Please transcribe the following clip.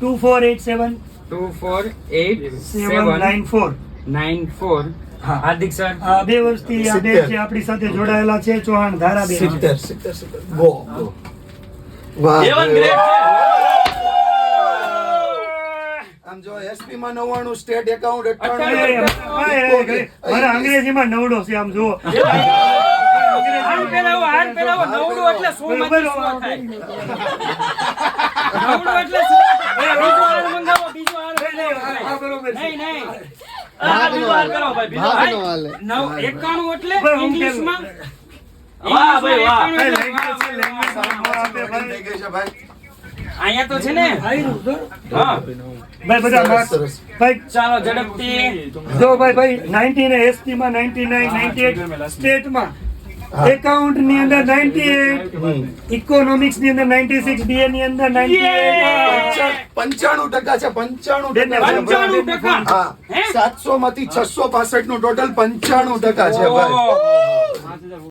2487 248794 હાર્દિક sir 2 વર્ષથી આ બે છે આપણી સાથે જોડાયેલા છે ચૌહાણ ધારાબેન 70 ગો વાહ આમ જો એસપી માં 99 સ્ટેટ એકાઉન્ટ 98 મારા અંગ્રેજીમાં નવડો છે આમ જુઓ હાલ પેલાવો નવડું એટલે 100 માંથી 100 થાય નવડું એટલે 100 બીજો હાલ મંગાવો બીજો હાલ નહીં આ બીજો હાલ કરો ભાઈ બીજો હાલ 91 એટલે ઇંગ્લિશમાં વાહ ભાઈ વાહ થઈ ગઈ છે ભાઈ અહીંયા તો છે ને હા ભાઈ બધા માર્ક્સ ભાઈ ચાલો ઝડપથી જો ભાઈ 90 ને એસટી માં 99 98 સ્ટેટ માં એકાઉન્ટ ની અંદર 98 ઇકોનોમિક્સ ની અંદર 96 બીએ ની અંદર 98 95% છે 95% હા 700 માંથી 665 નું ટોટલ 95% છે ભાઈ